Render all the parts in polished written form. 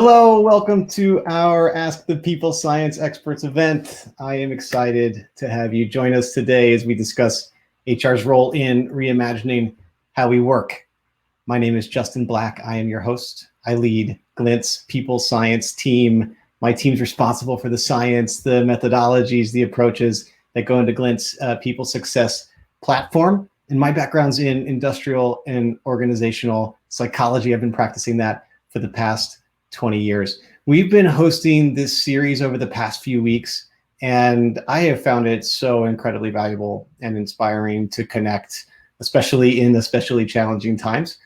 Hello, welcome to our Ask the People Science Experts event. I am excited to have you join us today as we discuss HR's role in reimagining how we work. My name is Justin Black. I am your host. I lead Glint's People Science team. My team's responsible for the science, the methodologies, the approaches that go into Glint's people success platform. And my background's in industrial and organizational psychology. I've been practicing that for the past 20 years. We've been hosting this series over the past few weeks, and I have found it so incredibly valuable and inspiring to connect, especially in especially challenging times,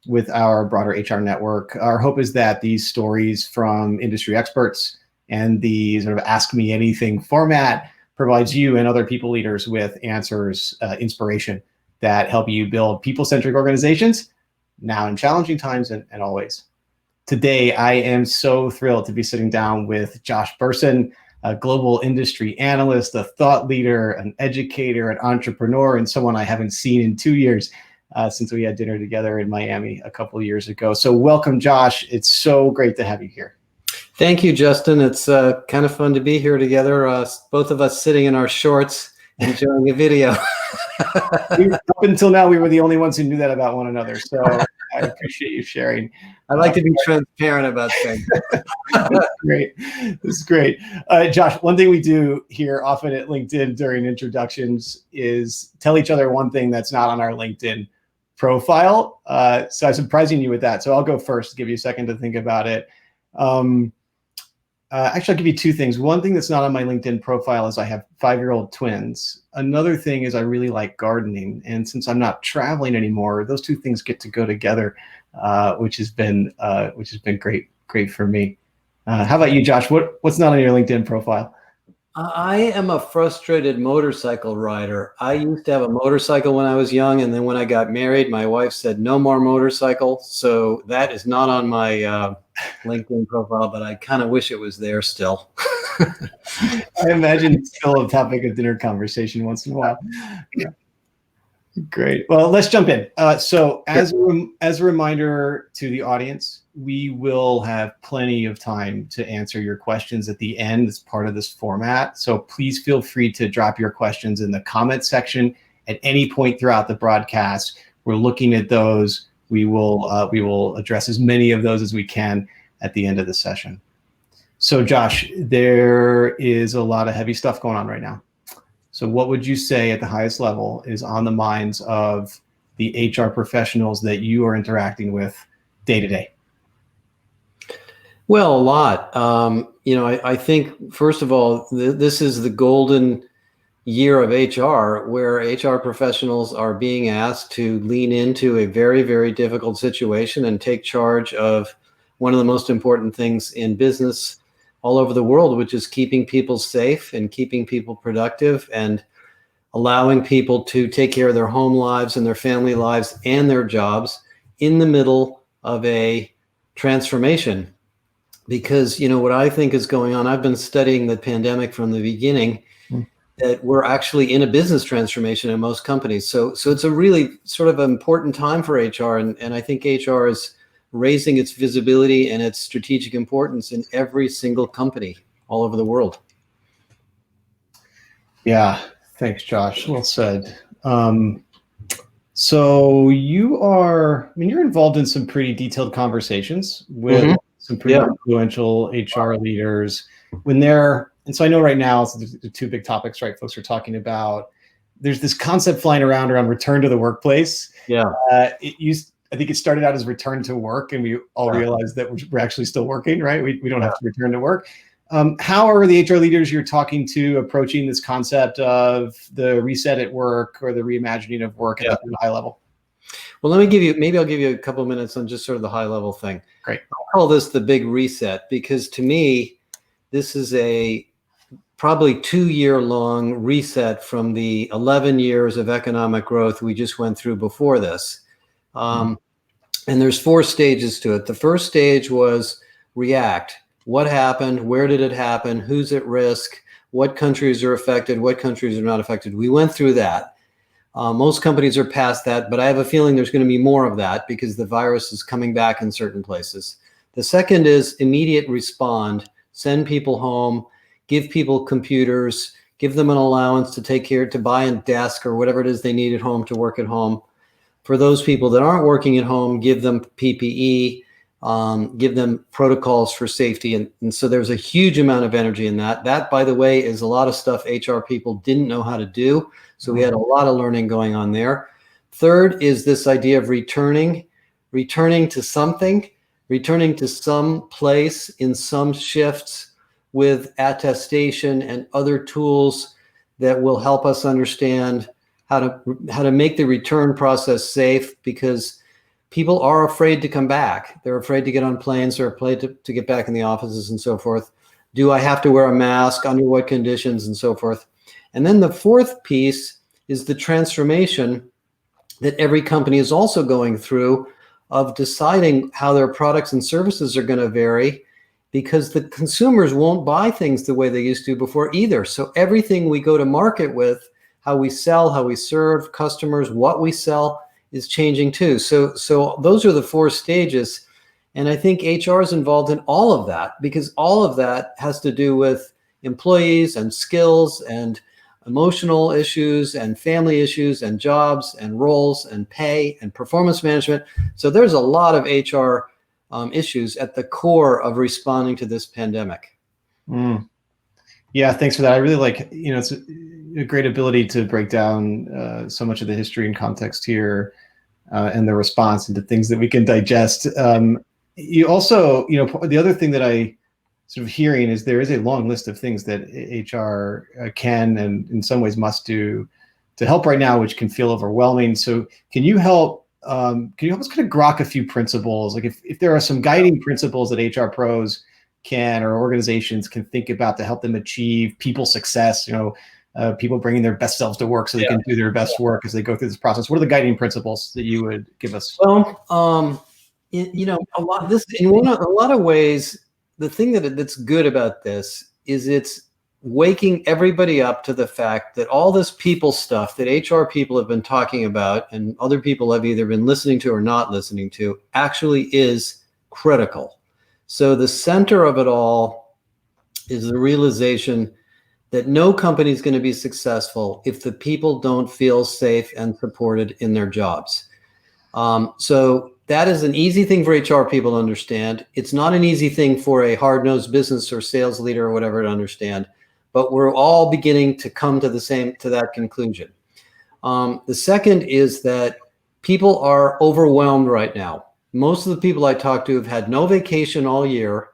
with our broader HR network. Our hope is that these stories from industry experts and the sort of Ask Me Anything format provides you and other people leaders with answers, inspiration that help you build people-centric organizations now in challenging times and always. Today, I am so thrilled to be sitting down with Josh Bersin, a global industry analyst, a thought leader, an educator, an entrepreneur, and someone I haven't seen in 2 years since we had dinner together in Miami a couple of years ago. So welcome, Josh. It's so great to have you here. Thank you, Justin. It's kind of fun to be here together, both of us sitting in our shorts, enjoying a video. Up until now, we were the only ones who knew that about one another. So I appreciate you sharing. I like to be transparent about things. That's great. This is great. Josh, one thing we do here often at LinkedIn during introductions is tell each other one thing that's not on our LinkedIn profile. So I'm surprising you with that. So I'll go first, give you a second to think about it. Actually, I'll give you two things. One thing that's not on my LinkedIn profile is I have 5-year-old twins. Another thing is I really like gardening. And since I'm not traveling anymore, those two things get to go together, which has been great for me. How about you, Josh? What's not on your LinkedIn profile? I am a frustrated motorcycle rider. I used to have a motorcycle when I was young, and then when I got married, my wife said no more motorcycle. So that is not on my LinkedIn profile, but I kind of wish it was there still. I imagine it's still a topic of dinner conversation once in a while. Yeah. Great. Well, let's jump in. So as a reminder to the audience, we will have plenty of time to answer your questions at the end as part of this format. So please feel free to drop your questions in the comment section at any point throughout the broadcast. We're looking at those. We will address as many of those as we can at the end of the session. So Josh, there is a lot of heavy stuff going on right now. So what would you say at the highest level is on the minds of the HR professionals that you are interacting with day to day? Well, a lot. I think, first of all, this is the golden year of HR, where HR professionals are being asked to lean into a very, very difficult situation and take charge of one of the most important things in business all over the world, which is keeping people safe and keeping people productive and allowing people to take care of their home lives and their family lives and their jobs in the middle of a transformation. Because, what I think is going on, I've been studying the pandemic from the beginning, that we're actually in a business transformation in most companies. So it's a really sort of important time for HR. And I think HR is raising its visibility and its strategic importance in every single company all over the world. Yeah, thanks, Josh. Well said. So you're involved in some pretty detailed conversations with some pretty influential HR leaders and so I know right now the two big topics, right? Folks are talking about, there's this concept flying around return to the workplace. Yeah. I think it started out as return to work, and we all realized that we're actually still working, right? We don't have to return to work. How are the HR leaders you're talking to approaching this concept of the reset at work or the reimagining of work at the high level? Well, I'll give you a couple of minutes on just sort of the high level thing. Great. I'll call this the big reset, because to me, this is a probably 2-year-long reset from the 11 years of economic growth we just went through before this. And there's 4 stages to it. The first stage was react. What happened? Where did it happen? Who's at risk? What countries are affected? What countries are not affected? We went through that. Most companies are past that, but I have a feeling there's going to be more of that because the virus is coming back in certain places. The second is immediate respond, send people home, give people computers, give them an allowance to buy a desk or whatever it is they need at home to work at home. For those people that aren't working at home, give them PPE, give them protocols for safety. And so there's a huge amount of energy in that. That, by the way, is a lot of stuff HR people didn't know how to do. So we had a lot of learning going on there. Third is this idea of returning to something, returning to some place in some shifts with attestation and other tools that will help us understand how to make the return process safe, because people are afraid to come back. They're afraid to get on planes, they're afraid to get back in the offices and so forth. Do I have to wear a mask? Under what conditions and so forth? And then the fourth piece is the transformation that every company is also going through of deciding how their products and services are going to vary, because the consumers won't buy things the way they used to before either. So everything we go to market with, how we sell, how we serve customers, what we sell is changing too. So those are the four stages. And I think HR is involved in all of that, because all of that has to do with employees and skills and emotional issues and family issues and jobs and roles and pay and performance management. So there's a lot of HR issues at the core of responding to this pandemic. Yeah, thanks for that. I really like, it's a great ability to break down so much of the history and context here and the response into things that we can digest. You also, the other thing that I sort of hearing is there is a long list of things that HR can and in some ways must do to help right now, which can feel overwhelming. So can you help us kind of grok a few principles? Like if there are some guiding principles that HR pros can, or organizations can think about to help them achieve people success, people bringing their best selves to work so they can do their best work as they go through this process. What are the guiding principles that you would give us? Well, a lot of ways, the thing that's good about this is it's waking everybody up to the fact that all this people stuff that HR people have been talking about and other people have either been listening to or not listening to actually is critical. So the center of it all is the realization that no company is going to be successful if the people don't feel safe and supported in their jobs. So that is an easy thing for HR people to understand. It's not an easy thing for a hard-nosed business or sales leader or whatever to understand, but we're all beginning to come to that conclusion. The second is that people are overwhelmed right now. Most of the people I talk to have had no vacation all year.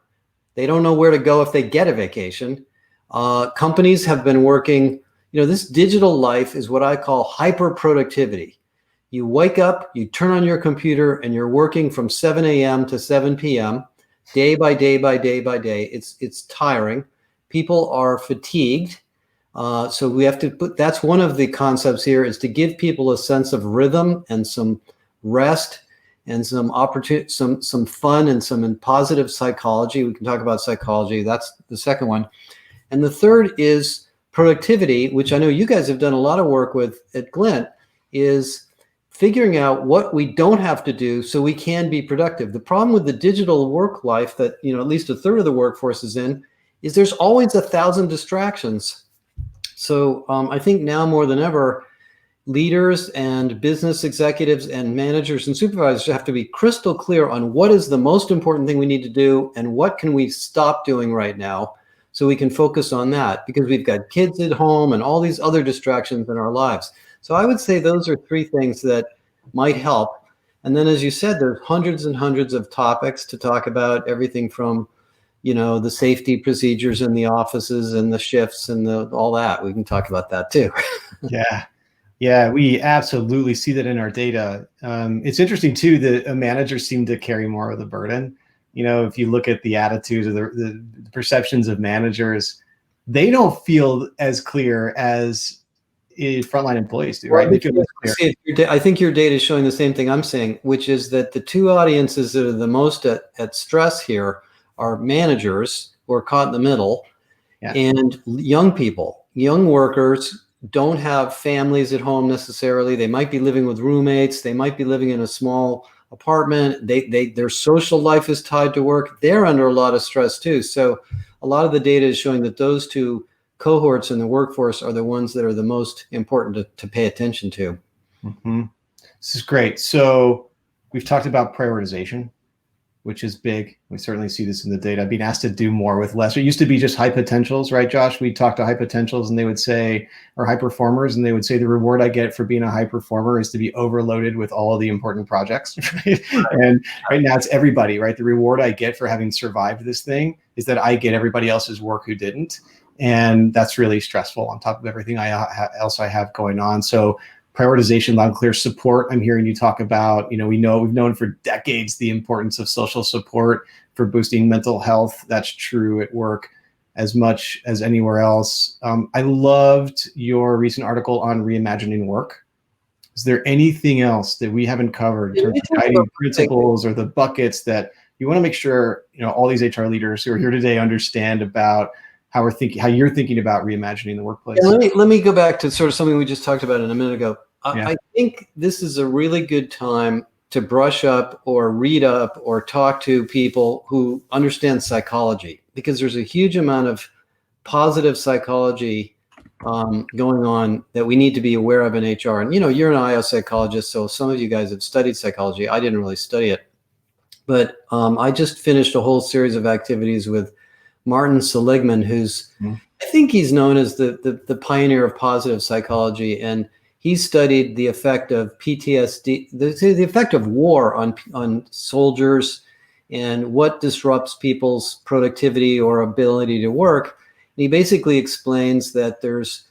They don't know where to go if they get a vacation. Companies have been working, this digital life is what I call hyper productivity. You wake up, you turn on your computer, and you're working from 7 a.m. to 7 p.m., day by day by day by day. It's tiring. People are fatigued. So we have to that's one of the concepts here, is to give people a sense of rhythm and some rest and some opportunity, some fun and some positive psychology. We can talk about psychology. That's the second one. And the third is productivity, which I know you guys have done a lot of work with at Glint, is figuring out what we don't have to do so we can be productive. The problem with the digital work life that, at least a third of the workforce is in, is there's always 1,000 distractions. So I think now more than ever, leaders and business executives and managers and supervisors have to be crystal clear on what is the most important thing we need to do and what can we stop doing right now so we can focus on that, because we've got kids at home and all these other distractions in our lives. So I would say those are three things that might help. And then, as you said, there's hundreds and hundreds of topics to talk about, everything from, the safety procedures in the offices and the shifts and all that. We can talk about that too. Yeah, we absolutely see that in our data. It's interesting too that managers seem to carry more of the burden. If you look at the attitudes or the perceptions of managers, they don't feel as clear as frontline employees do, right? I think your data is showing the same thing I'm saying, which is that the two audiences that are the most at stress here are managers, who are caught in the middle, and young people. Young workers don't have families at home necessarily. They might be living with roommates. They might be living in a small apartment. Their social life is tied to work. They're under a lot of stress too. So a lot of the data is showing that those two cohorts in the workforce are the ones that are the most important to pay attention to. Mm-hmm. This is great. So we've talked about prioritization, which is big. We certainly see this in the data. Being asked to do more with less. It used to be just high potentials, right, Josh? We talked to high potentials and they would say, or high performers, and they would say the reward I get for being a high performer is to be overloaded with all of the important projects. Right? And right now it's everybody, right? The reward I get for having survived this thing is that I get everybody else's work who didn't. And that's really stressful on top of everything else I have going on. So prioritization, loud and clear support. I'm hearing you talk about, we've known for decades the importance of social support for boosting mental health. That's true at work as much as anywhere else. I loved your recent article on reimagining work. Is there anything else that we haven't covered in terms of guiding principles or the buckets that you want to make sure, all these HR leaders who are here today understand about how you're thinking about reimagining the workplace? Yeah, let me go back to sort of something we just talked about a minute ago. I think this is a really good time to brush up or read up or talk to people who understand psychology, because there's a huge amount of positive psychology going on that we need to be aware of in HR. And you're an IO psychologist, so some of you guys have studied psychology. I didn't really study it, but I just finished a whole series of activities with Martin Seligman, who's, I think he's known as the pioneer of positive psychology. And he studied the effect of PTSD, the effect of war on soldiers and what disrupts people's productivity or ability to work. And he basically explains that there's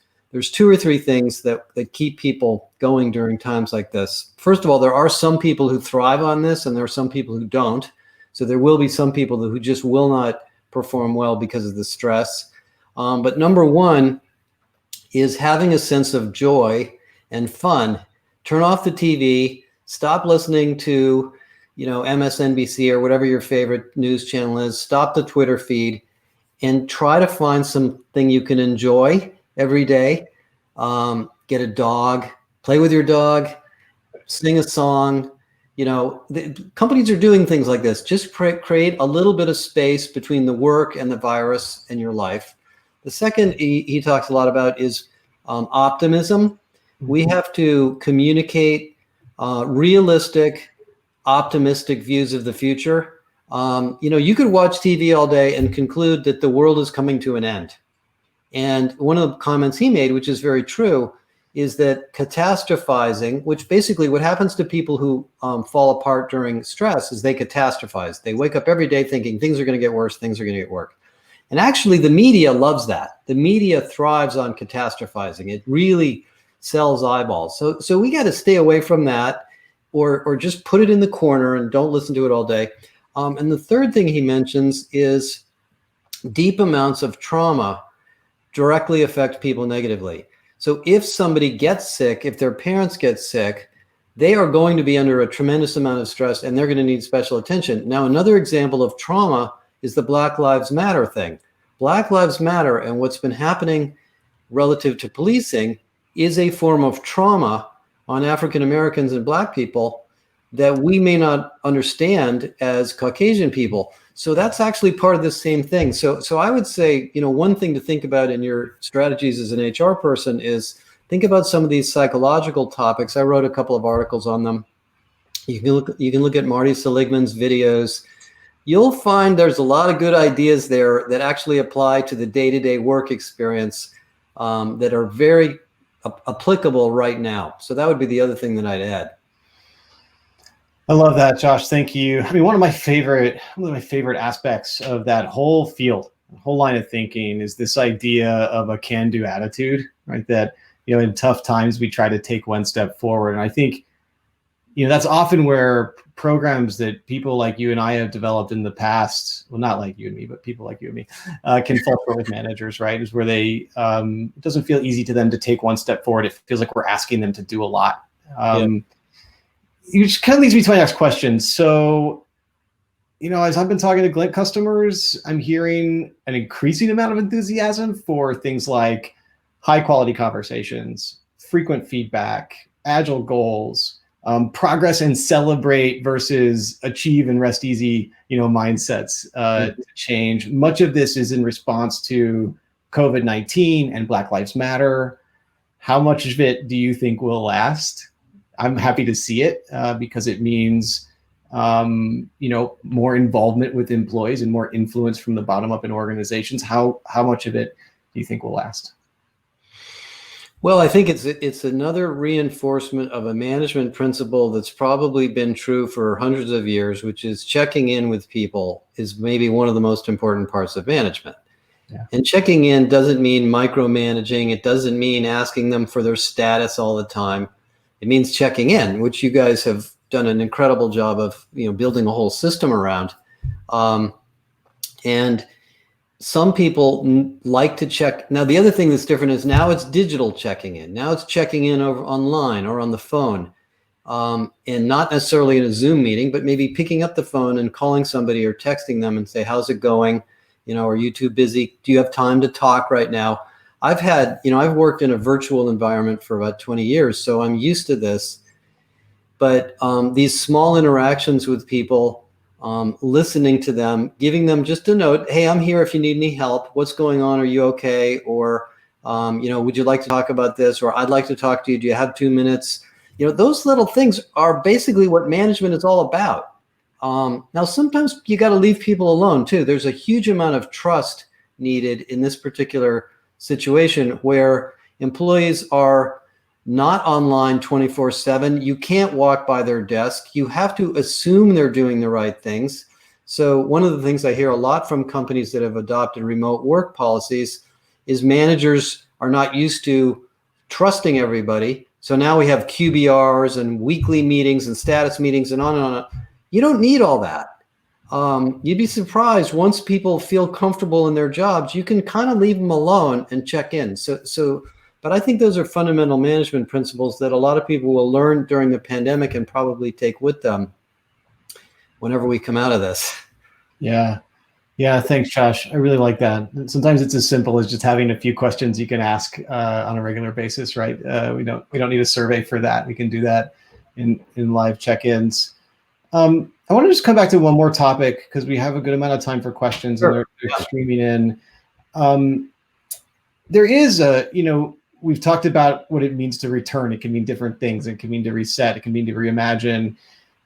two or three things that keep people going during times like this. First of all, there are some people who thrive on this and there are some people who don't. So there will be some people who just will not perform well because of the stress. But number one is having a sense of joy and fun. Turn off the TV, stop listening to, MSNBC or whatever your favorite news channel is, stop the Twitter feed, and try to find something you can enjoy every day. Get a dog, play with your dog, sing a song. The companies are doing things like this. Just create a little bit of space between the work and the virus and your life. The second he talks a lot about is optimism. We have to communicate realistic, optimistic views of the future. You could watch TV all day and conclude that the world is coming to an end. And one of the comments he made, which is very true, is that catastrophizing, which basically what happens to people who fall apart during stress is they catastrophize. They wake up every day thinking things are going to get worse, things are going to get worse. And actually the media loves that. The media thrives on catastrophizing. It really sells eyeballs. So we got to stay away from that or just put it in the corner and don't listen to it all day. And the third thing he mentions is deep amounts of trauma directly affect people negatively. So if somebody gets sick, if their parents get sick, they are going to be under a tremendous amount of stress and they're going to need special attention. Now, another example of trauma is the Black Lives Matter thing. Black Lives Matter and what's been happening relative to policing is a form of trauma on African Americans and Black people that we may not understand as Caucasian people. So that's actually part of the same thing. So I would say, one thing to think about in your strategies as an HR person is think about some of these psychological topics. I wrote a couple of articles on them. You can look at Marty Seligman's videos. You'll find there's a lot of good ideas there that actually apply to the day-to-day work experience that are very applicable right now. So that would be the other thing that I'd add. I love that, Josh. Thank you. I mean, one of my favorite aspects of that whole field, whole line of thinking is this idea of a can-do attitude, right? That, in tough times, we try to take one step forward. And I think, that's often where programs that people like you and I have developed in the past, well, not like you and me, but people like you and me, can fall short with managers, right? Is where it doesn't feel easy to them to take one step forward. It feels like we're asking them to do a lot. Which kind of leads me to my next question. So, as I've been talking to Glint customers, I'm hearing an increasing amount of enthusiasm for things like high quality conversations, frequent feedback, agile goals, progress and celebrate versus achieve and rest easy, mindsets to change. Much of this is in response to COVID-19 and Black Lives Matter. How much of it do you think will last? I'm happy to see it because it means, more involvement with employees and more influence from the bottom up in organizations. How much of it do you think will last? Well, I think it's another reinforcement of a management principle that's probably been true for hundreds of years, which is checking in with people is maybe one of the most important parts of management. Yeah. And checking in doesn't mean micromanaging. It doesn't mean asking them for their status all the time. It means checking in, which you guys have done an incredible job of, building a whole system around. And some people like to check. Now, the other thing that's different is now it's digital checking in. Now it's checking in over online or on the phone, and not necessarily in a Zoom meeting, but maybe picking up the phone and calling somebody or texting them and say, how's it going? Are you too busy? Do you have time to talk right now? I've worked in a virtual environment for about 20 years, so I'm used to this. But these small interactions with people, listening to them, giving them just a note, hey, I'm here if you need any help. What's going on? Are you okay? Or, would you like to talk about this? Or I'd like to talk to you. Do you have 2 minutes? Those little things are basically what management is all about. Now, sometimes you got to leave people alone too. There's a huge amount of trust needed in this particular situation where employees are not online 24/7. You can't walk by their desk. You have to assume they're doing the right things. So one of the things I hear a lot from companies that have adopted remote work policies is managers are not used to trusting everybody. So now we have QBRs and weekly meetings and status meetings and on and on. You don't need all that. You'd be surprised once people feel comfortable in their jobs, you can kind of leave them alone and check in. But I think those are fundamental management principles that a lot of people will learn during the pandemic and probably take with them whenever we come out of this. Yeah. Thanks, Josh. I really like that. Sometimes it's as simple as just having a few questions you can ask on a regular basis, right? We don't need a survey for that. We can do that in live check-ins. I want to just come back to one more topic because we have a good amount of time for questions. Sure. And they're streaming in. There is we've talked about what it means to return. It can mean different things. It can mean to reset. It can mean to reimagine.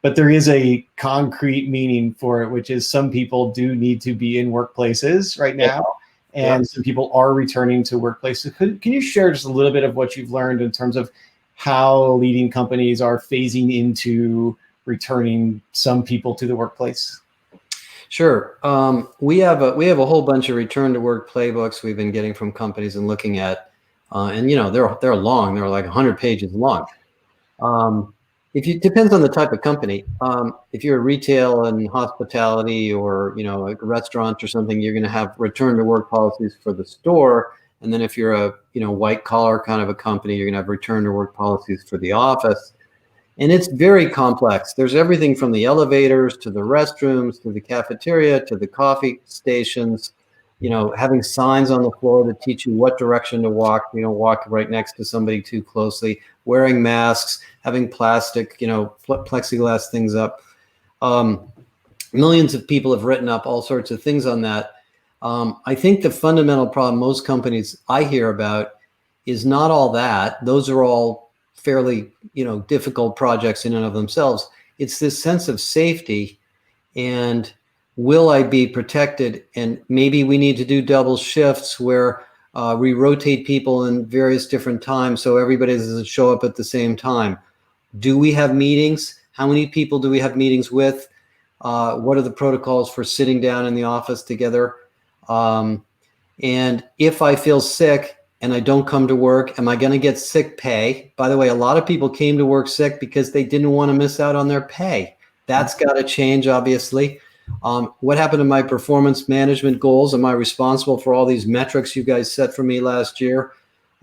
But there is a concrete meaning for it, which is some people do need to be in workplaces right now. Yeah. And some people are returning to workplaces. Can you share just a little bit of what you've learned in terms of how leading companies are phasing into returning some people to the workplace? Sure. We have a whole bunch of return to work playbooks we've been getting from companies and looking at, and they're long. They're like 100 pages long. Depends on the type of company. If you're a retail and hospitality or like a restaurant or something, you're going to have return to work policies for the store. And then if you're a white collar kind of a company, you're going to have return to work policies for the office. And it's very complex. There's everything from the elevators to the restrooms to the cafeteria to the coffee stations, having signs on the floor that teach you what direction to walk. You don't walk right next to somebody too closely, wearing masks, having plastic, plexiglass things up. Millions of people have written up all sorts of things on that. I think the fundamental problem most companies I hear about is not all that. Those are all fairly, difficult projects in and of themselves. It's this sense of safety and will I be protected? And maybe we need to do double shifts where we rotate people in various different times so everybody doesn't show up at the same time. Do we have meetings? How many people do we have meetings with? What are the protocols for sitting down in the office together? And if I feel sick, and I don't come to work, am I going to get sick pay? By the way, a lot of people came to work sick because they didn't want to miss out on their pay. That's got to change, obviously. What happened to my performance management goals? Am I responsible for all these metrics you guys set for me last year?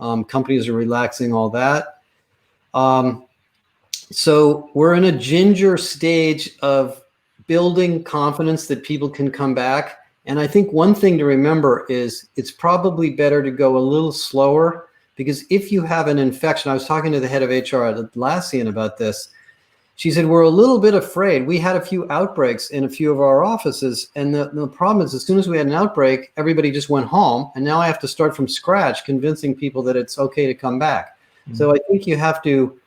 Companies are relaxing all that. So we're in a ginger stage of building confidence that people can come back. And I think one thing to remember is it's probably better to go a little slower because if you have an infection, I was talking to the head of HR at Atlassian about this. She said, we're a little bit afraid. We had a few outbreaks in a few of our offices. And the problem is, as soon as we had an outbreak, everybody just went home. And now I have to start from scratch, convincing people that it's okay to come back. Mm-hmm. So I think you have to,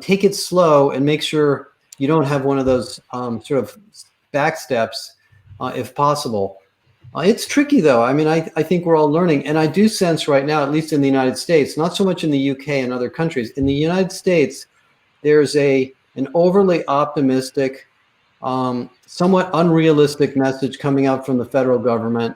take it slow and make sure you don't have one of those sort of back steps, if possible. It's tricky, though. I mean, I think we're all learning. And I do sense right now, at least in the United States, not so much in the UK and other countries, in the United States, there's an overly optimistic, somewhat unrealistic message coming out from the federal government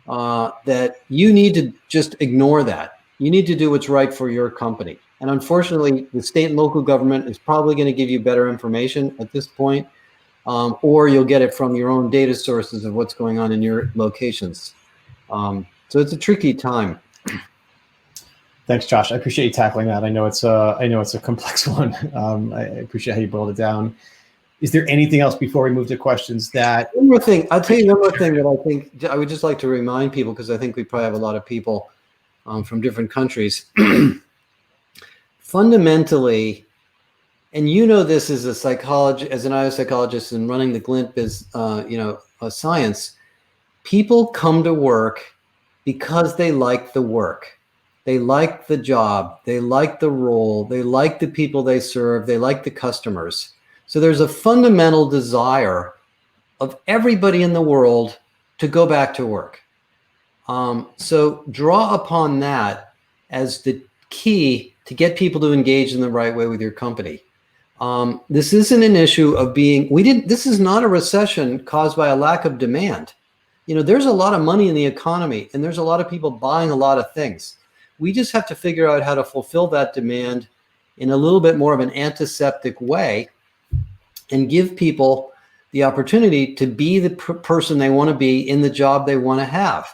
that you need to just ignore that. You need to do what's right for your company. And unfortunately, the state and local government is probably going to give you better information at this point. Or you'll get it from your own data sources of what's going on in your locations. So it's a tricky time. Thanks, Josh. I appreciate you tackling that. I know it's a complex one. I appreciate how you boiled it down. Is there anything else before we move to questions that? One more thing. I'll tell you one more thing that I think I would just like to remind people, because I think we probably have a lot of people from different countries. Fundamentally, and this as a psychologist, as an IO psychologist and running the Glint science, people come to work because they like the work. They like the job. They like the role. They like the people they serve. They like the customers. So there's a fundamental desire of everybody in the world to go back to work. So draw upon that as the key to get people to engage in the right way with your company. This isn't an issue of this is not a recession caused by a lack of demand. There's a lot of money in the economy and there's a lot of people buying a lot of things. We just have to figure out how to fulfill that demand in a little bit more of an antiseptic way and give people the opportunity to be the person they want to be in the job they want to have.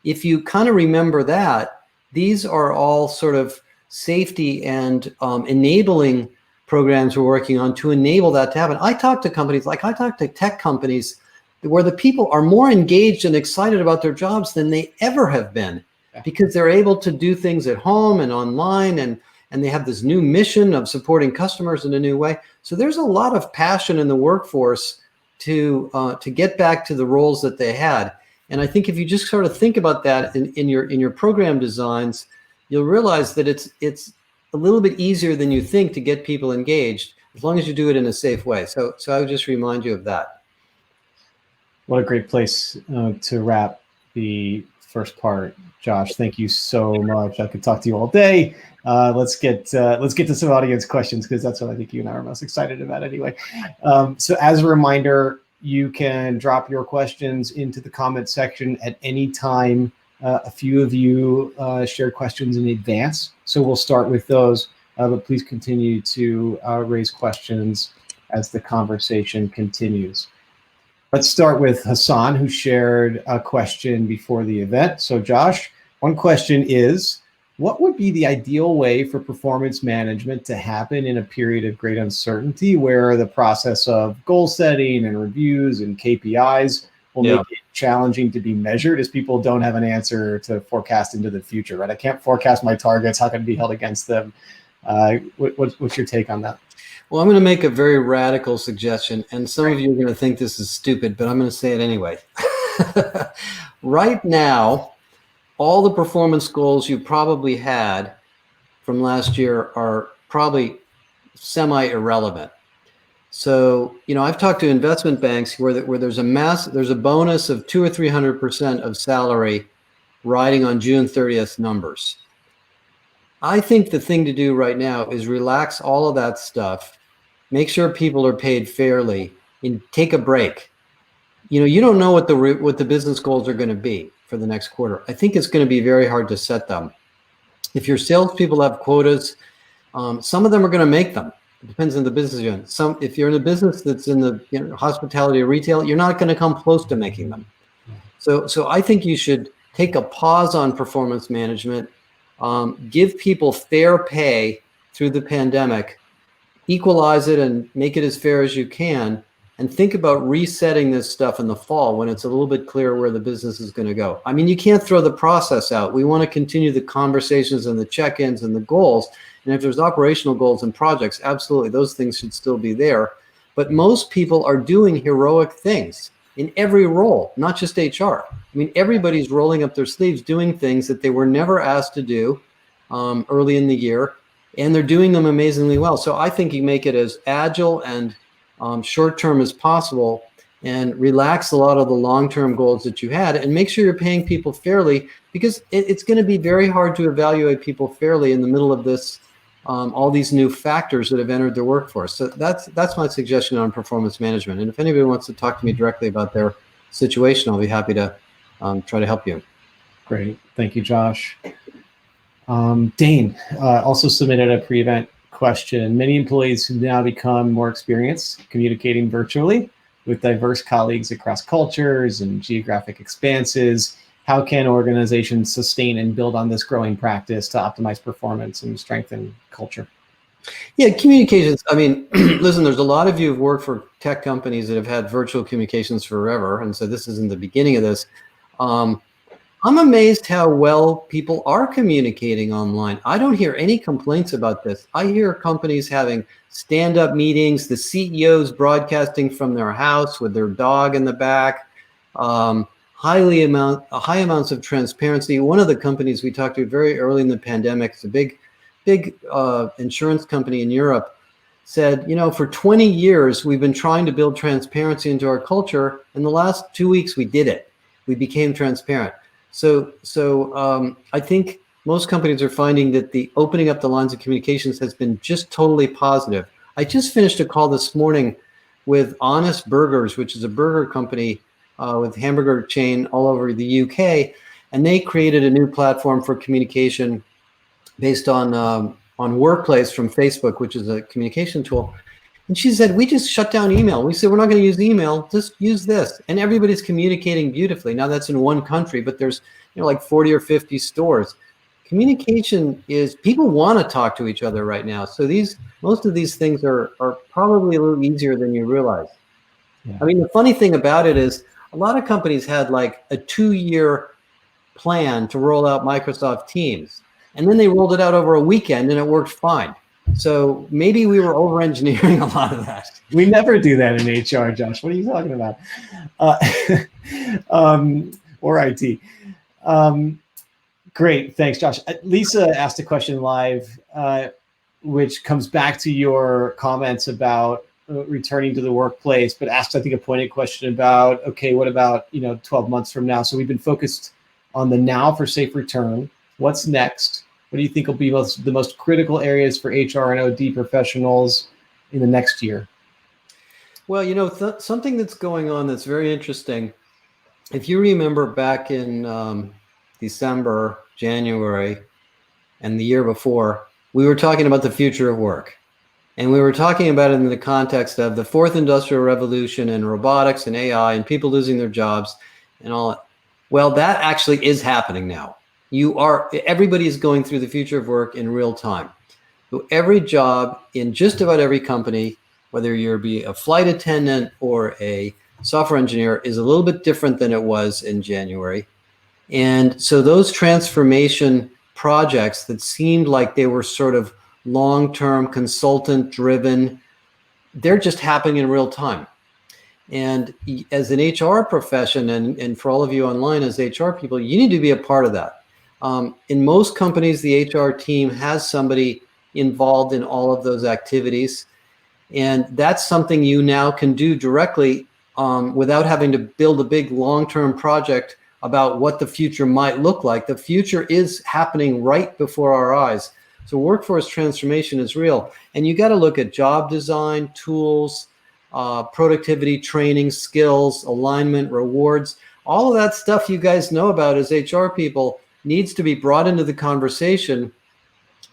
If you kind of remember that, these are all sort of safety and enabling programs we're working on to enable that to happen. I talk to tech companies where the people are more engaged and excited about their jobs than they ever have been, because they're able to do things at home and online, and they have this new mission of supporting customers in a new way. So there's a lot of passion in the workforce to get back to the roles that they had. And I think if you just sort of think about that in your program designs, you'll realize that it's a little bit easier than you think to get people engaged, as long as you do it in a safe way. So I would just remind you of that. What a great place to wrap the first part, Josh. Thank you so much. I could talk to you all day. Let's get to some audience questions, because that's what I think you and I are most excited about anyway. So as a reminder, you can drop your questions into the comment section at any time. A few of you shared questions in advance, so we'll start with those, but please continue to raise questions as the conversation continues. Let's start with Hassan, who shared a question before the event. So Josh, one question is, what would be the ideal way for performance management to happen in a period of great uncertainty, where the process of goal setting and reviews and KPIs will make it challenging to be measured, as people don't have an answer to forecast into the future, right? I can't forecast my targets. How can it be held against them? What's your take on that? Well, I'm going to make a very radical suggestion, and some of you are going to think this is stupid, but I'm going to say it anyway. Right now, all the performance goals you probably had from last year are probably semi-irrelevant. So, I've talked to investment banks where there's a bonus of 200 or 300% of salary riding on June 30th numbers. I think the thing to do right now is relax all of that stuff, make sure people are paid fairly, and take a break. You don't know what the business goals are going to be for the next quarter. I think it's going to be very hard to set them. If your salespeople have quotas, some of them are going to make them. It depends on the business you're in. If you're in a business that's in the hospitality or retail, you're not going to come close to making them. So I think you should take a pause on performance management, give people fair pay through the pandemic, equalize it and make it as fair as you can, and think about resetting this stuff in the fall when it's a little bit clearer where the business is going to go. I mean, you can't throw the process out. We want to continue the conversations and the check-ins and the goals. And if there's operational goals and projects, absolutely, those things should still be there. But most people are doing heroic things in every role, not just HR. I mean, everybody's rolling up their sleeves doing things that they were never asked to do early in the year, and they're doing them amazingly well. So I think you make it as agile and short-term as possible, and relax a lot of the long-term goals that you had, and make sure you're paying people fairly, because it's going to be very hard to evaluate people fairly in the middle of this, all these new factors that have entered the workforce. So that's my suggestion on performance management. And if anybody wants to talk to me directly about their situation, I'll be happy to try to help you. Great. Thank you, Josh. Dane also submitted a pre-event question. Many employees have now become more experienced communicating virtually with diverse colleagues across cultures and geographic expanses. How can organizations sustain and build on this growing practice to optimize performance and strengthen culture? Yeah, communications. I mean, listen, there's a lot of you who've worked for tech companies that have had virtual communications forever. And so this isn't the beginning of this. I'm amazed how well people are communicating online. I don't hear any complaints about this. I hear companies having stand-up meetings, the CEOs broadcasting from their house with their dog in the back, high amounts of transparency. One of the companies we talked to very early in the pandemic, it's a big insurance company in Europe, said, for 20 years, we've been trying to build transparency into our culture. In the last 2 weeks, we did it. We became transparent. So I think most companies are finding that the opening up the lines of communications has been just totally positive. I just finished a call this morning with Honest Burgers, which is a burger company with hamburger chain all over the UK, and they created a new platform for communication based on Workplace from Facebook, which is a communication tool. And she said, we just shut down email. We said, we're not going to use email, just use this. And everybody's communicating beautifully. Now that's in one country, but there's like 40 or 50 stores. Communication is, people want to talk to each other right now. So most of these things are probably a little easier than you realize. Yeah. I mean, the funny thing about it is a lot of companies had like a 2-year plan to roll out Microsoft Teams. And then they rolled it out over a weekend and it worked fine. So maybe we were over-engineering a lot of that. We never do that in HR, Josh. What are you talking about? Or IT. Great. Thanks, Josh. Lisa asked a question live, which comes back to your comments about returning to the workplace, but asked, I think, a pointed question about, okay, what about 12 months from now? So we've been focused on the now for safe return. What's next? What do you think will be the most critical areas for HR and OD professionals in the next year? Well, something that's going on that's very interesting. If you remember back in December, January, and the year before, we were talking about the future of work. And we were talking about it in the context of the fourth industrial revolution and robotics and AI and people losing their jobs and all that. Well, that actually is happening now. Everybody is going through the future of work in real time. So every job in just about every company, whether you're a flight attendant or a software engineer, is a little bit different than it was in January. And so those transformation projects that seemed like they were sort of long-term consultant driven, they're just happening in real time. And as an HR profession, and for all of you online as HR people, you need to be a part of that. In most companies, the HR team has somebody involved in all of those activities. And that's something you now can do directly without having to build a big long-term project about what the future might look like. The future is happening right before our eyes. So workforce transformation is real. And you got to look at job design, tools, productivity, training, skills, alignment, rewards. All of that stuff you guys know about as HR people needs to be brought into the conversation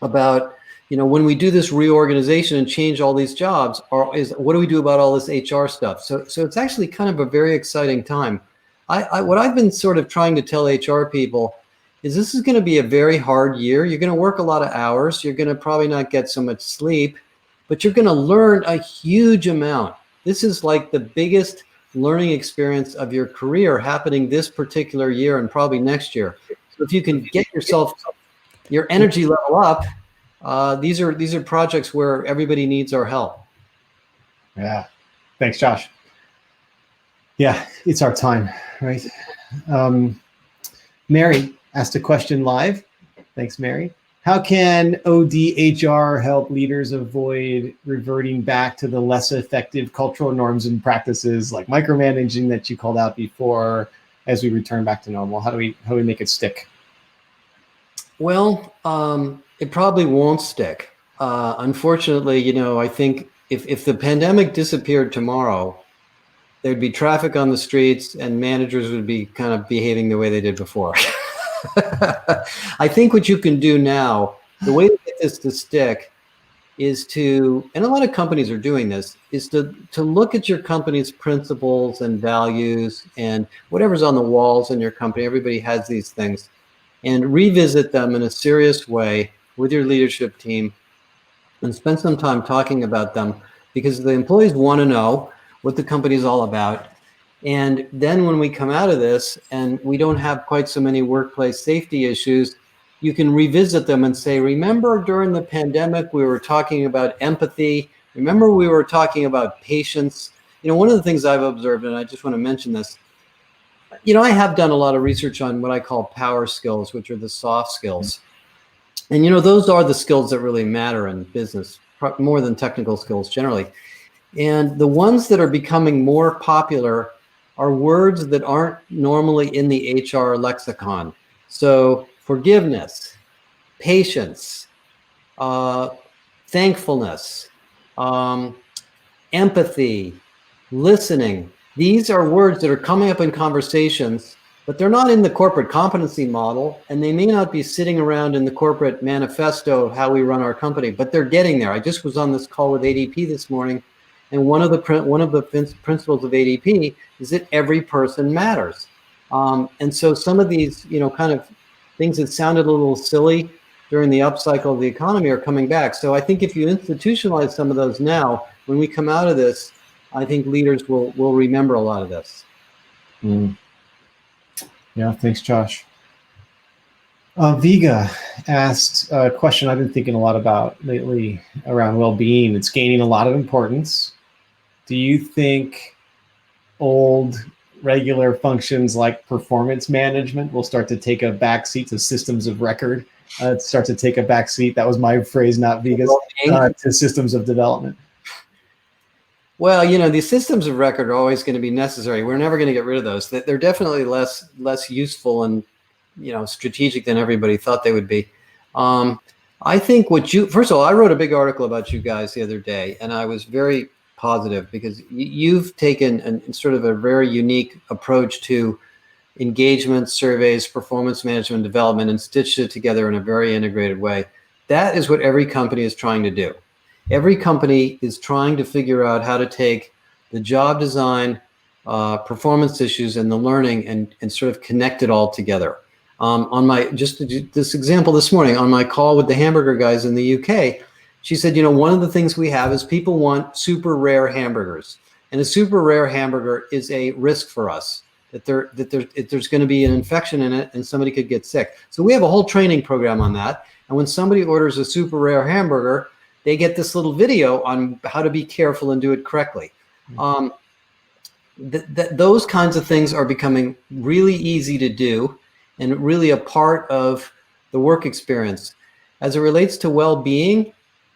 about, when we do this reorganization and change all these jobs, what do we do about all this HR stuff? So it's actually kind of a very exciting time. What I've been sort of trying to tell HR people is this is going to be a very hard year. You're going to work a lot of hours. You're going to probably not get so much sleep, but you're going to learn a huge amount. This is like the biggest learning experience of your career happening this particular year and probably next year. So if you can get your energy level up, these are projects where everybody needs our help. Yeah. Thanks, Josh. Yeah, it's our time, right? Mary asked a question live. Thanks, Mary. How can ODHR help leaders avoid reverting back to the less effective cultural norms and practices like micromanaging that you called out before as we return back to normal? How do we make it stick? Well, it probably won't stick. Unfortunately, I think if the pandemic disappeared tomorrow, there'd be traffic on the streets and managers would be kind of behaving the way they did before. I think what you can do now, the way to get this to stick is to, and a lot of companies are doing this, is to look at your company's principles and values and whatever's on the walls in your company. Everybody has these things, and revisit them in a serious way with your leadership team and spend some time talking about them, because the employees want to know what the company is all about. And then when we come out of this and we don't have quite so many workplace safety issues, you can revisit them and say, remember during the pandemic, we were talking about empathy. Remember we were talking about patience. One of the things I've observed, and I just want to mention this, I have done a lot of research on what I call power skills, which are the soft skills. And, those are the skills that really matter in business, more than technical skills generally. And the ones that are becoming more popular are words that aren't normally in the HR lexicon. So forgiveness, patience, thankfulness, empathy, listening. These are words that are coming up in conversations, but they're not in the corporate competency model, and they may not be sitting around in the corporate manifesto of how we run our company, but they're getting there. I just was on this call with ADP this morning, and one of the principles of ADP is that every person matters. And so some of these, kind of things that sounded a little silly during the upcycle of the economy are coming back. So I think if you institutionalize some of those now, when we come out of this, I think leaders will remember a lot of this. Yeah, thanks, Josh. Viga asked a question I've been thinking a lot about lately around well-being. It's gaining a lot of importance. Do you think old regular functions like performance management will start to take a backseat to systems of record? Start to take a backseat. That was my phrase, not Viga's. To systems of development. Well, these systems of record are always going to be necessary. We're never going to get rid of those. They're definitely less useful and strategic than everybody thought they would be. I think first of all, I wrote a big article about you guys the other day, and I was very positive because you've taken sort of a very unique approach to engagement, surveys, performance management, development, and stitched it together in a very integrated way. That is what every company is trying to do. Every company is trying to figure out how to take the job design, performance issues, and the learning and sort of connect it all together. This example this morning, on my call with the hamburger guys in the UK, she said, one of the things we have is people want super rare hamburgers. And a super rare hamburger is a risk for us, that there's going to be an infection in it and somebody could get sick. So we have a whole training program on that. And when somebody orders a super rare hamburger, they get this little video on how to be careful and do it correctly. Those kinds of things are becoming really easy to do and really a part of the work experience. As it relates to well-being,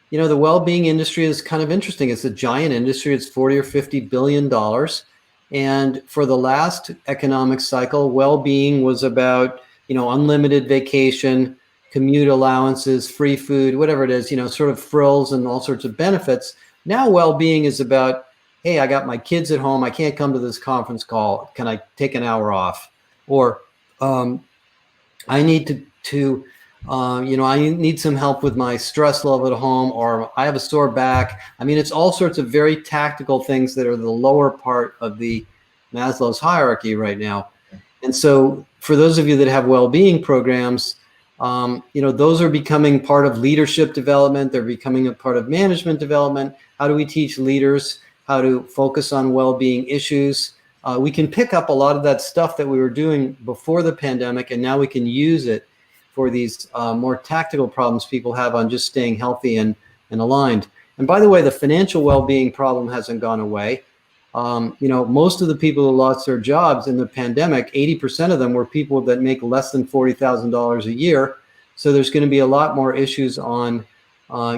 the well-being industry is kind of interesting. It's a giant industry. It's 40 or 50 billion dollars. And for the last economic cycle, well-being was about, unlimited vacation, commute allowances, free food, whatever it is, sort of frills and all sorts of benefits. Now well-being is about, hey, I got my kids at home. I can't come to this conference call. Can I take an hour off? Or I need I need some help with my stress level at home, or I have a sore back. I mean, it's all sorts of very tactical things that are the lower part of the Maslow's hierarchy right now. And so for those of you that have well-being programs, those are becoming part of leadership development. They're becoming a part of management development. How do we teach leaders how to focus on well-being issues. We can pick up a lot of that stuff that we were doing before the pandemic, and now we can use it for these more tactical problems people have on just staying healthy and aligned. And by the way, the financial well-being problem hasn't gone away. Most of the people who lost their jobs in the pandemic, 80% of them were people that make less than $40,000 a year. So there's going to be a lot more issues on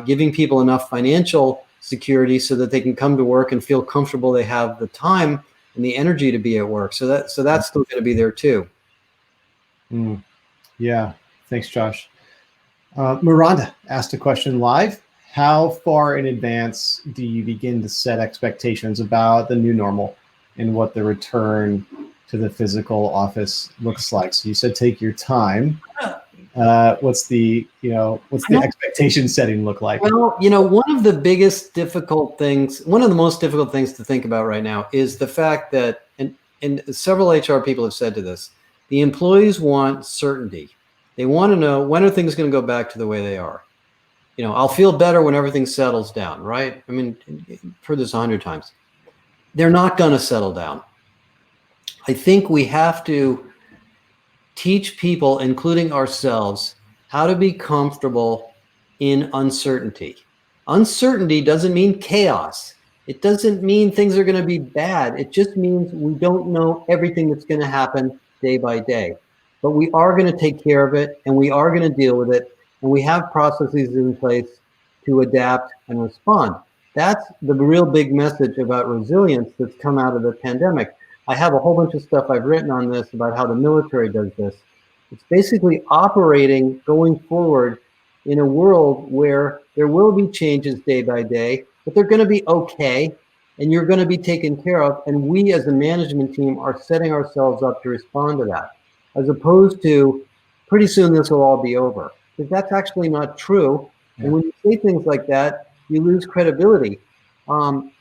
giving people enough financial security so that they can come to work and feel comfortable they have the time and the energy to be at work. So that's still going to be there too. Yeah, thanks, Josh. Miranda asked a question live. How far in advance do you begin to set expectations about the new normal and what the return to the physical office looks like? So you said take your time. What's the expectation setting look like? Well, one of the most difficult things to think about right now is the fact that, and several HR people have said to this, the employees want certainty. They want to know, when are things going to go back to the way they are? I'll feel better when everything settles down, right? I mean, I've heard this 100 times. They're not going to settle down. I think we have to teach people, including ourselves, how to be comfortable in uncertainty. Uncertainty doesn't mean chaos. It doesn't mean things are going to be bad. It just means we don't know everything that's going to happen day by day. But we are going to take care of it, and we are going to deal with it, and we have processes in place to adapt and respond. That's the real big message about resilience that's come out of the pandemic. I have a whole bunch of stuff I've written on this about how the military does this. It's basically operating going forward in a world where there will be changes day by day, but they're going to be okay, and you're going to be taken care of. And we as a management team are setting ourselves up to respond to that, as opposed to pretty soon this will all be over. Because that's actually not true. Yeah. And when you say things like that, you lose credibility. And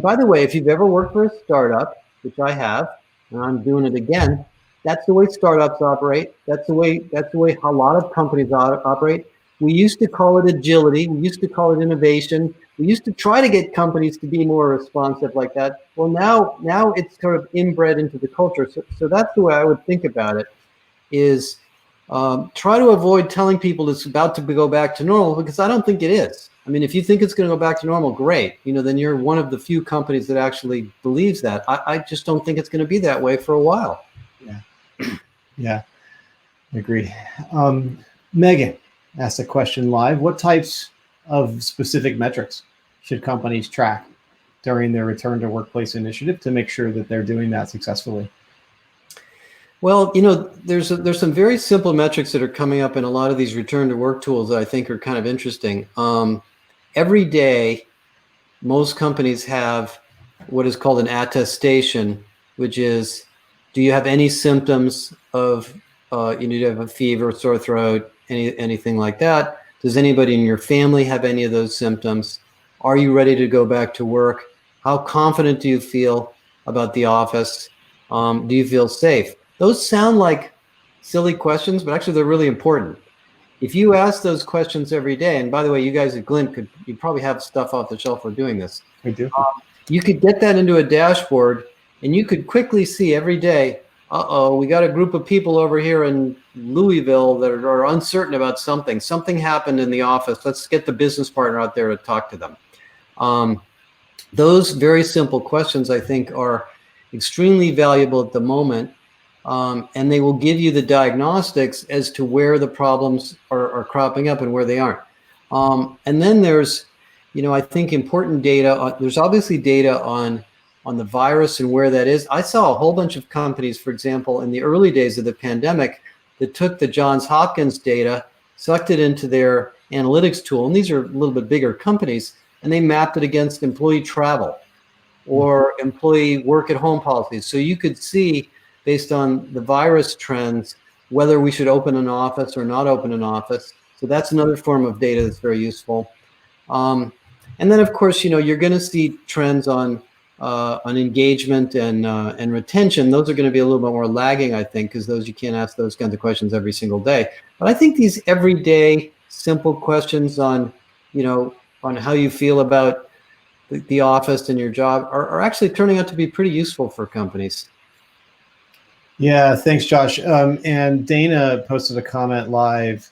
by the way, if you've ever worked for a startup, which I have, and I'm doing it again, that's the way startups operate. That's the way a lot of companies operate. We used to call it agility. We used to call it innovation. We used to try to get companies to be more responsive like that. Well, now it's sort of inbred into the culture. So that's the way I would think about it, is try to avoid telling people it's about to go back to normal, because I don't think it is. I mean, if you think it's going to go back to normal, great. Then you're one of the few companies that actually believes that. I just don't think it's going to be that way for a while. Yeah, I agree. Megan asked a question live. What types of specific metrics should companies track during their return to workplace initiative to make sure that they're doing that successfully? Well, there's some very simple metrics that are coming up in a lot of these return to work tools that I think are kind of interesting. Every day, most companies have what is called an attestation, which is, do you have any symptoms of, do you have a fever, sore throat, anything like that? Does anybody in your family have any of those symptoms? Are you ready to go back to work? How confident do you feel about the office? Do you feel safe? Those sound like silly questions, but actually they're really important. If you ask those questions every day, and by the way, you guys at Glint you probably have stuff off the shelf for doing this. I do. You could get that into a dashboard, and you could quickly see every day, we got a group of people over here in Louisville that are uncertain about something. Something happened in the office. Let's get the business partner out there to talk to them. Those very simple questions, I think, are extremely valuable at the moment. And they will give you the diagnostics as to where the problems are cropping up and where they aren't. And then there's, I think important data. There's obviously data on the virus and where that is. I saw a whole bunch of companies, for example, in the early days of the pandemic, that took the Johns Hopkins data, sucked it into their analytics tool, and these are a little bit bigger companies, and they mapped it against employee travel or employee work at home policies. So you could see, based on the virus trends, whether we should open an office or not open an office. So that's another form of data that's very useful. And then, of course, you're going to see trends on engagement and retention. Those are going to be a little bit more lagging, I think, because you can't ask those kinds of questions every single day. But I think these everyday simple questions on how you feel about the office and your job are actually turning out to be pretty useful for companies. Yeah, thanks, Josh. And Dana posted a comment live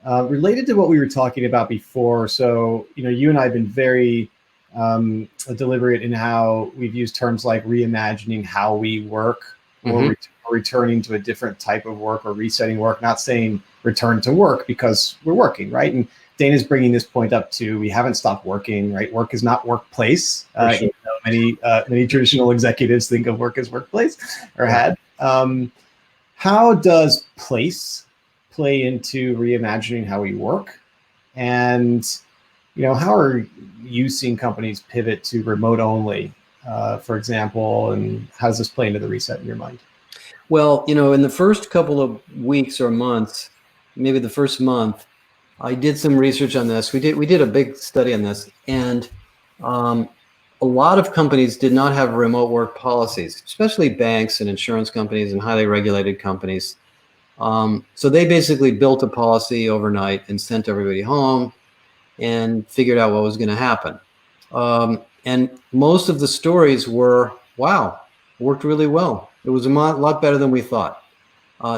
related to what we were talking about before. So, you and I have been very deliberate in how we've used terms like reimagining how we work, or returning to a different type of work, or resetting work, not saying return to work because we're working, right? And Dana's bringing this point up too. We haven't stopped working, right? Work is not workplace. Sure. Many traditional executives think of work as workplace, or had. How does place play into reimagining how we work? And, how are you seeing companies pivot to remote only, for example, and how does this play into the reset in your mind? Well, in the first couple of weeks or months, maybe the first month, I did some research on this. We did a big study on this, and a lot of companies did not have remote work policies, especially banks and insurance companies and highly regulated companies. So they basically built a policy overnight and sent everybody home and figured out what was going to happen. And most of the stories were, wow, worked really well. It was a lot better than we thought.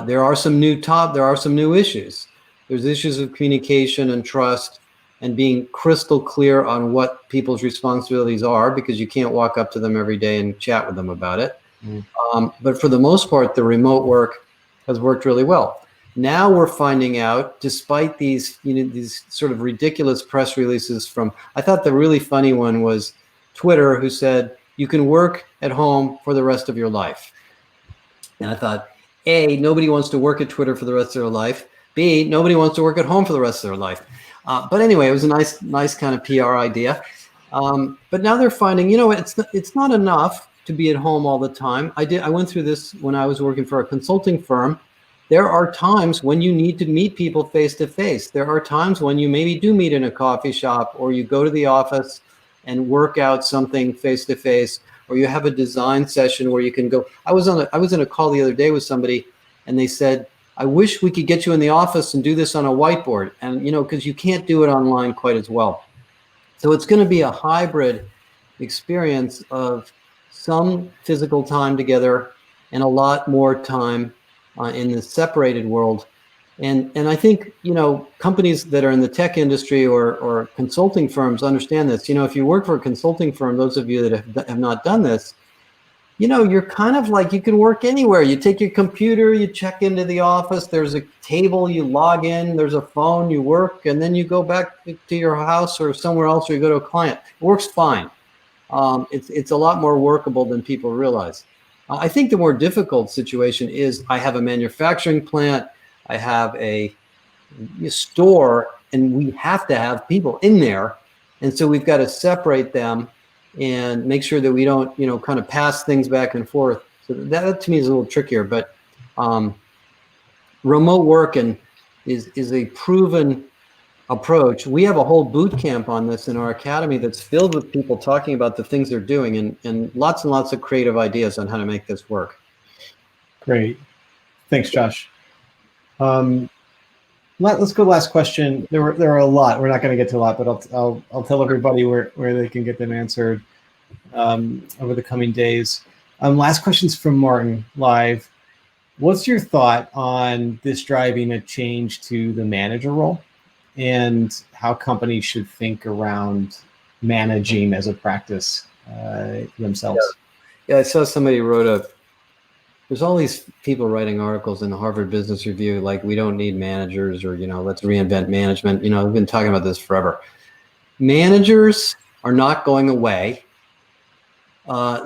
There are some new issues. There's issues of communication and trust, and being crystal clear on what people's responsibilities are, because you can't walk up to them every day and chat with them about it. But for the most part, the remote work has worked really well. Now we're finding out, despite these sort of ridiculous press releases from, I thought the really funny one was Twitter, who said, you can work at home for the rest of your life. And I thought, A, nobody wants to work at Twitter for the rest of their life. B, nobody wants to work at home for the rest of their life. But anyway, it was a nice kind of PR idea. But now they're finding, it's not enough to be at home all the time. I went through this when I was working for a consulting firm. There are times when you need to meet people face to face. There are times when you maybe do meet in a coffee shop, or you go to the office and work out something face to face, or you have a design session where you can go. I was in a call the other day with somebody, and they said, I wish we could get you in the office and do this on a whiteboard. And, because you can't do it online quite as well. So it's going to be a hybrid experience of some physical time together and a lot more time in the separated world. And I think, companies that are in the tech industry or consulting firms understand this. If you work for a consulting firm, those of you that have not done this, you're kind of like, you can work anywhere. You take your computer, you check into the office, there's a table, you log in, there's a phone, you work, and then you go back to your house or somewhere else, or you go to a client. It works fine. It's a lot more workable than people realize. I think the more difficult situation is, I have a manufacturing plant, I have a store, and we have to have people in there. And so we've got to separate them and make sure that we don't, kind of pass things back and forth. So that to me is a little trickier, but remote work is a proven approach. We have a whole boot camp on this in our academy that's filled with people talking about the things they're doing, and lots of creative ideas on how to make this work. Great. Thanks, Josh. Let's go last question. There are a lot. We're not going to get to a lot, but I'll tell everybody where they can get them answered over the coming days. Last question's from Martin live. What's your thought on this driving a change to the manager role, and how companies should think around managing as a practice themselves? Yeah, I saw somebody wrote there's all these people writing articles in the Harvard Business Review, like, we don't need managers, or, let's reinvent management. We've been talking about this forever. Managers are not going away.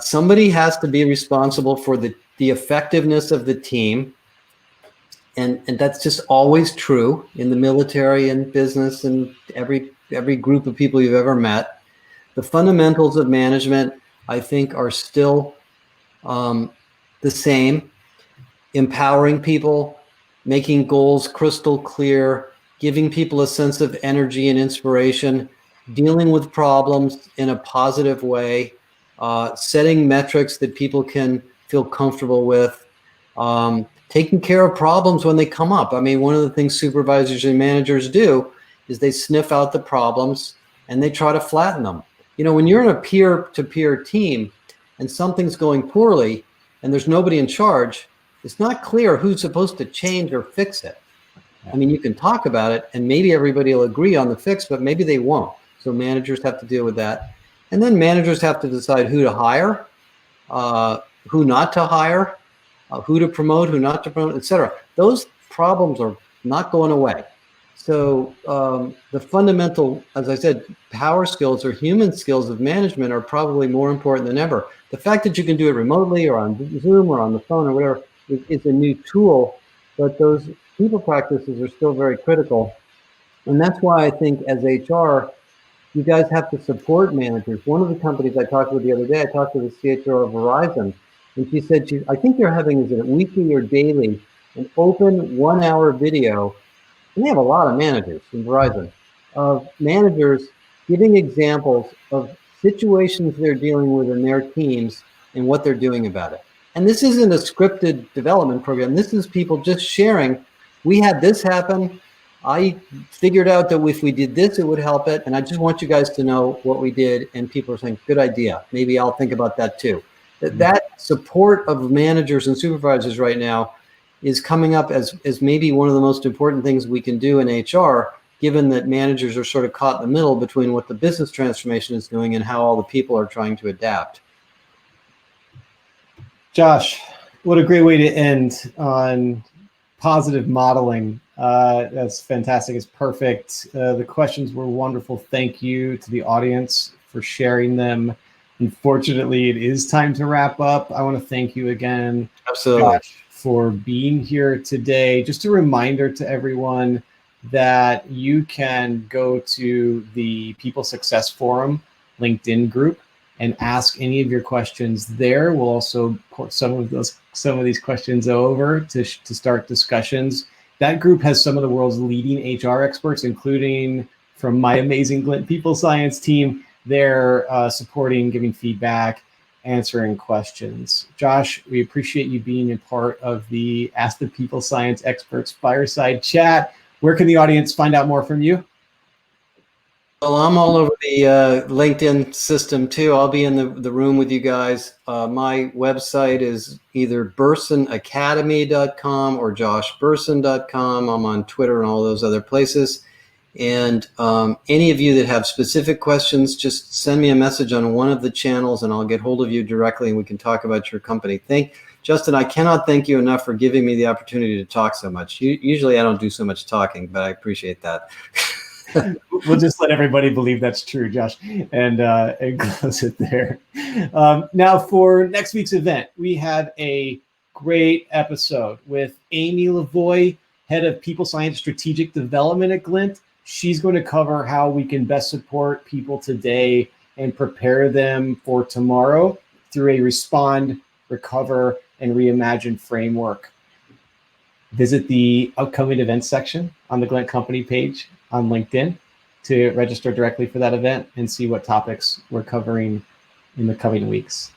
Somebody has to be responsible for the effectiveness of the team. And that's just always true in the military and business and every group of people you've ever met. The fundamentals of management, I think, are still the same: empowering people, making goals crystal clear, giving people a sense of energy and inspiration, dealing with problems in a positive way, setting metrics that people can feel comfortable with, taking care of problems when they come up. I mean, one of the things supervisors and managers do is they sniff out the problems and they try to flatten them. When you're in a peer-to-peer team and something's going poorly and there's nobody in charge, it's not clear who's supposed to change or fix it. I mean, you can talk about it and maybe everybody will agree on the fix, but maybe they won't. So managers have to deal with that. And then managers have to decide who to hire, who not to hire, who to promote, who not to promote, etc. Those problems are not going away. So the fundamental, as I said, power skills or human skills of management are probably more important than ever. The fact that you can do it remotely or on Zoom or on the phone or whatever is a new tool, but those people practices are still very critical. And that's why I think as HR, you guys have to support managers. One of the companies I talked with the other day, I talked to the CHRO of Verizon, and she said, I think they're having, is it weekly or daily, an open 1-hour video, and they have a lot of managers in Verizon, of managers giving examples of situations they're dealing with in their teams and what they're doing about it. And this isn't a scripted development program. This is people just sharing, we had this happen, I figured out that if we did this, it would help it. And I just want you guys to know what we did. And people are saying, good idea. Maybe I'll think about that too. That support of managers and supervisors right now is coming up as maybe one of the most important things we can do in HR, given that managers are sort of caught in the middle between what the business transformation is doing and how all the people are trying to adapt. Josh, what a great way to end on positive modeling. That's fantastic. It's perfect. The questions were wonderful. Thank you to the audience for sharing them. Unfortunately, it is time to wrap up. I want to thank you again, Josh, for being here today. Just a reminder to everyone that you can go to the People Success Forum LinkedIn group and ask any of your questions there. We'll also put some of these questions over to start discussions. That group has some of the world's leading HR experts, including from my amazing Glint People Science team. They're supporting, giving feedback, answering questions. Josh, we appreciate you being a part of the Ask the People Science Experts fireside chat. Where can the audience find out more from you? Well, I'm all over the LinkedIn system too. I'll be in the room with you guys. My website is either bersinacademy.com or joshbersin.com. I'm on Twitter and all those other places. And any of you that have specific questions, just send me a message on one of the channels and I'll get hold of you directly and we can talk about your company. Justin, I cannot thank you enough for giving me the opportunity to talk so much. Usually I don't do so much talking, but I appreciate that. We'll just let everybody believe that's true, Josh, and close it there. Now for next week's event, we have a great episode with Amy Lavoie, Head of People Science Strategic Development at Glint. She's going to cover how we can best support people today and prepare them for tomorrow through a respond, recover, and reimagine framework. Visit the upcoming events section on the Glint Company page on LinkedIn to register directly for that event and see what topics we're covering in the coming weeks.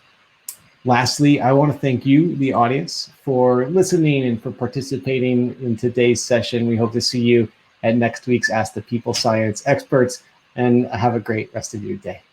Lastly, I want to thank you, the audience, for listening and for participating in today's session. We hope to see you at next week's Ask the People Science Experts, and have a great rest of your day.